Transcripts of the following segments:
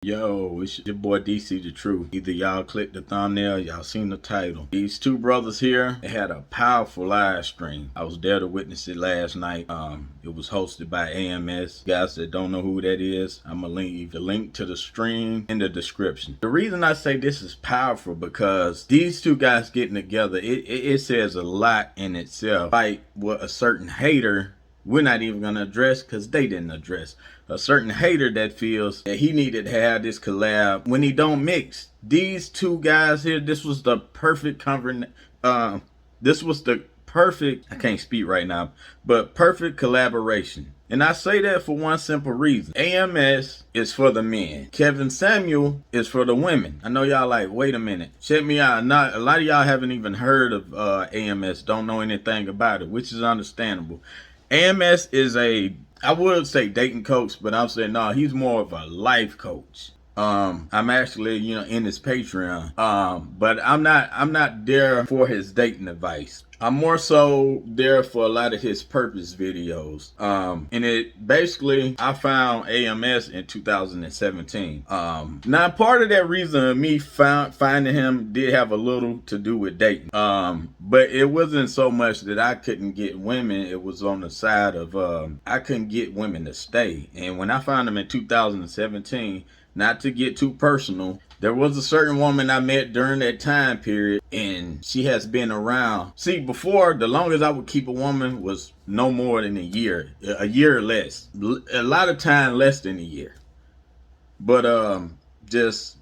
Yo, it's your boy DC the Truth. Either y'all clicked the thumbnail, y'all seen the title. These two brothers here, they had a powerful live stream. I was there to witness it last night. It was hosted by AMS. Guys that don't know who that is, I'm gonna leave the link to the stream in the description. The reason I say this is powerful because these two guys getting together, it says a lot in itself. Like what a certain hater we're not even going to address because they didn't address. A certain hater that feels that he needed to have this collab when he don't mix. These two guys here, this was the perfect this was the perfect, I can't speak right now, but perfect collaboration. And I say that for one simple reason. AMS is for the men. Kevin Samuel is for the women. I know y'all like, wait a minute. Check me out. A lot of y'all haven't even heard of AMS, don't know anything about it, which is understandable. AMS is I would say dating coach, but I'm saying no, he's more of a life coach. I'm actually, in his Patreon. But I'm not there for his dating advice. I'm more so there for a lot of his purpose videos. And it basically, I found AMS in 2017. Now part of that reason of me finding him did have a little to do with dating. But it wasn't so much that I couldn't get women. It was on the side of, I couldn't get women to stay. And when I found him in 2017, not to get too personal, there was a certain woman I met during that time period, and she has been around. See, before, the longest I would keep a woman was no more than a year or less. A lot of time less than a year. But just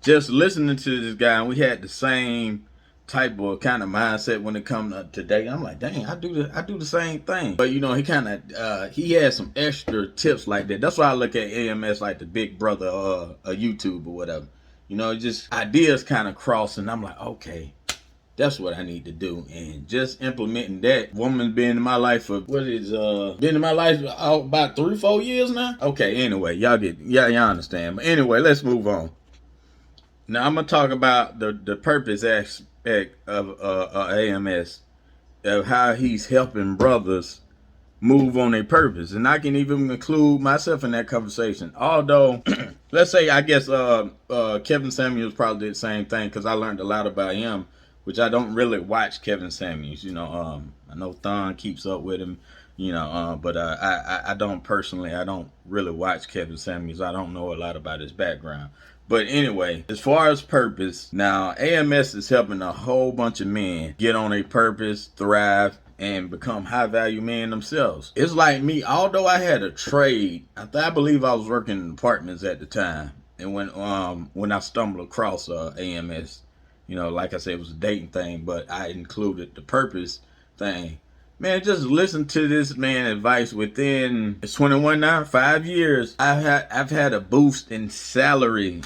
listening to this guy, and we had the same type of kind of mindset when it comes to dating. I'm like, dang, I do the same thing. But he kind of he had some extra tips like that. That's why I look at AMS like the big brother a YouTube or whatever. Just ideas kind of crossing. I'm like, okay, that's what I need to do. And just implementing that. Woman's been in my life for been in my life about 3-4 years now. Okay, anyway, y'all understand. But anyway, let's move on. Now I'm gonna talk about the purpose aspect of AMS, of how he's helping brothers move on their purpose, and I can even include myself in that conversation. Although, let's say I guess Kevin Samuels probably did the same thing because I learned a lot about him, which I don't really watch Kevin Samuels. I know Thon keeps up with him, but I don't personally. I don't really watch Kevin Samuels. I don't know a lot about his background. But anyway, as far as purpose, now AMS is helping a whole bunch of men get on a purpose, thrive, and become high value men themselves. It's like me, although I had a trade, I believe I was working in apartments at the time. And when I stumbled across AMS, like I said, it was a dating thing, but I included the purpose thing. Man, just listen to this man advice. Within, it's 21 now, 5 years, I've had a boost in salary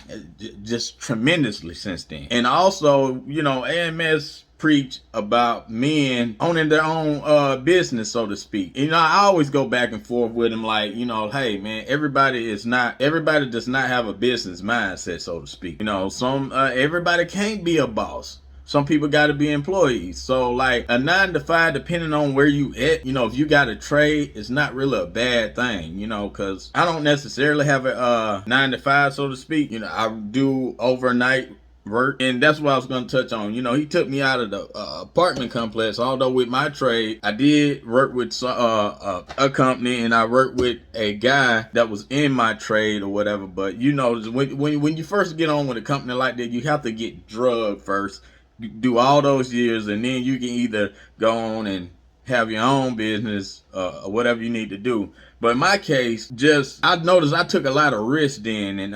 just tremendously since then. And also, AMS preach about men owning their own business, so to speak. I always go back and forth with him like, hey man, everybody does not have a business mindset, so to speak. Everybody can't be a boss. Some people got to be employees. So like a 9 to 5, depending on where you at, if you got a trade, it's not really a bad thing, because I don't necessarily have a 9 to 5, so to speak. I do overnight work, and that's what I was going to touch on. He took me out of the apartment complex, although with my trade, I did work with a company, and I worked with a guy that was in my trade or whatever. But when you first get on with a company like that, you have to get drugged first, do all those years, and then you can either go on and have your own business or whatever you need to do. But in my case, I noticed I took a lot of risks then, and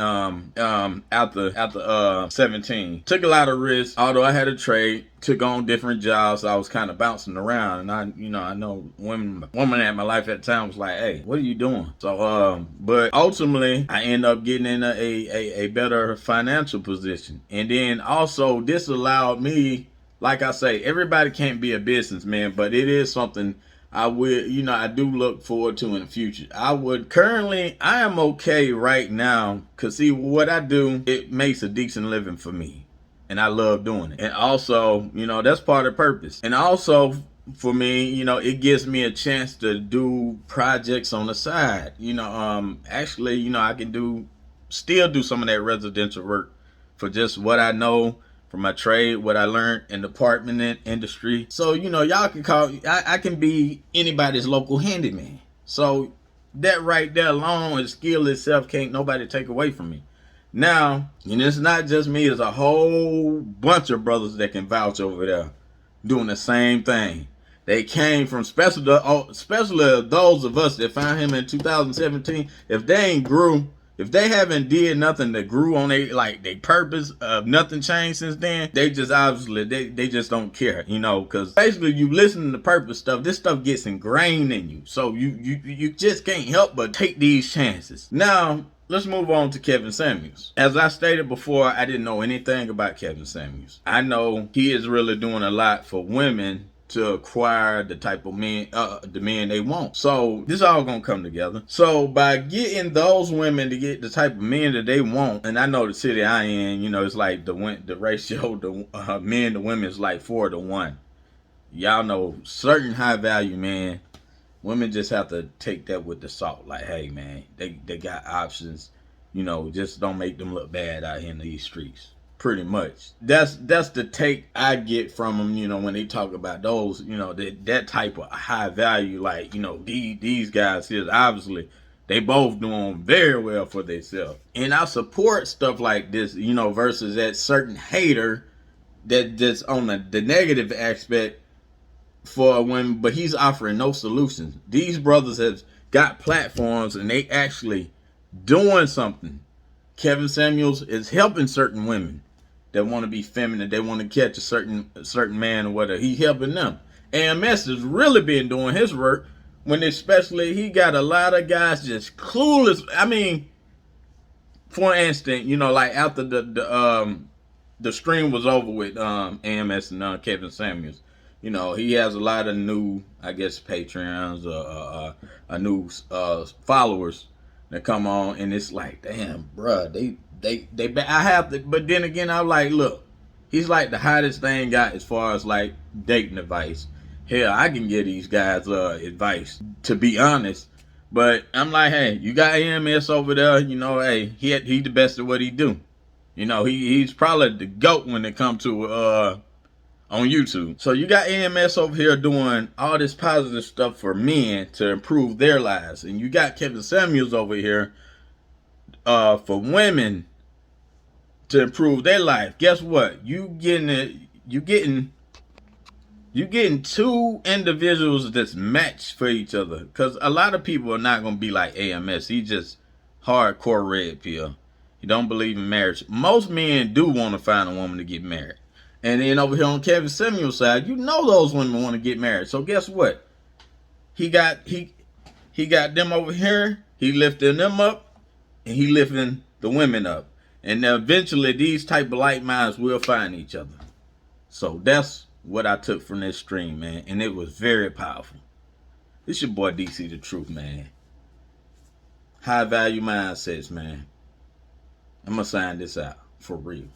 after 17, took a lot of risks. Although I had a trade, took on different jobs, so I was kind of bouncing around, and I know woman at my life at the time was like, hey, what are you doing? So but ultimately I ended up getting in a better financial position. And then also this allowed me, like I say, everybody can't be a businessman, but it is something I do look forward to in the future. I am okay right now, because see, what I do, it makes a decent living for me, and I love doing it. And also, that's part of the purpose. And also, for me, it gives me a chance to do projects on the side. Actually, I can do still do some of that residential work for just what I know from my trade, what I learned in the apartment industry. So, you know, y'all can call, I can be anybody's local handyman. So that right there alone, is skill itself, can't nobody take away from me. Now, and it's not just me, it's a whole bunch of brothers that can vouch over there doing the same thing. They came from, especially those of us that found him in 2017. If they ain't grew, if they haven't did nothing that grew on they purpose, nothing changed since then, they just obviously, they just don't care, you know, because basically you listen to purpose stuff, this stuff gets ingrained in you. So you just can't help but take these chances. Now, let's move on to Kevin Samuels. As I stated before, I didn't know anything about Kevin Samuels. I know he is really doing a lot for women to acquire the type of men, the men they want. So this all gonna come together. So by getting those women to get the type of men that they want, and I know the city I in, you know, it's like the ratio to men to women is like 4 to 1. Y'all know certain high value men, women just have to take that with the salt. Like, hey man, they got options. You know, just don't make them look bad out here in these streets. Pretty much. That's the take I get from them, you know, when they talk about those, you know, that type of high value, like, you know, these guys here, obviously, they both doing very well for themselves. And I support stuff like this, you know, versus that certain hater that just on the negative aspect for women, but he's offering no solutions. These brothers have got platforms and they actually doing something. Kevin Samuels is helping certain women that want to be feminine, they want to catch a certain man or whatever. He helping them. AMS has really been doing his work, when especially he got a lot of guys just clueless. I mean, for instance, you know, like after the stream was over with AMS and Kevin Samuels, you know, he has a lot of new, I guess, Patreons or new followers that come on, and it's like, damn, bruh, I have to, but then again, I'm like, look, he's like the hottest thing got as far as like dating advice. Hell, I can give these guys advice, to be honest. But I'm like, hey, you got AMS over there, you know, hey, he the best at what he do. You know, he's probably the GOAT when it comes to on YouTube. So you got AMS over here doing all this positive stuff for men to improve their lives, and you got Kevin Samuels over here for women to improve their life. Guess what? You getting two individuals that's matched for each other. Because a lot of people are not gonna be like AMS. He just hardcore red pill. He don't believe in marriage. Most men do want to find a woman to get married. And then over here on Kevin Samuel's side, you know those women want to get married. So guess what? He got them over here. He lifting them up, and he lifting the women up. And eventually, these type of like minds will find each other. So that's what I took from this stream, man. And it was very powerful. It's your boy DC the Truth, man. High value mindsets, man. I'm gonna sign this out for real.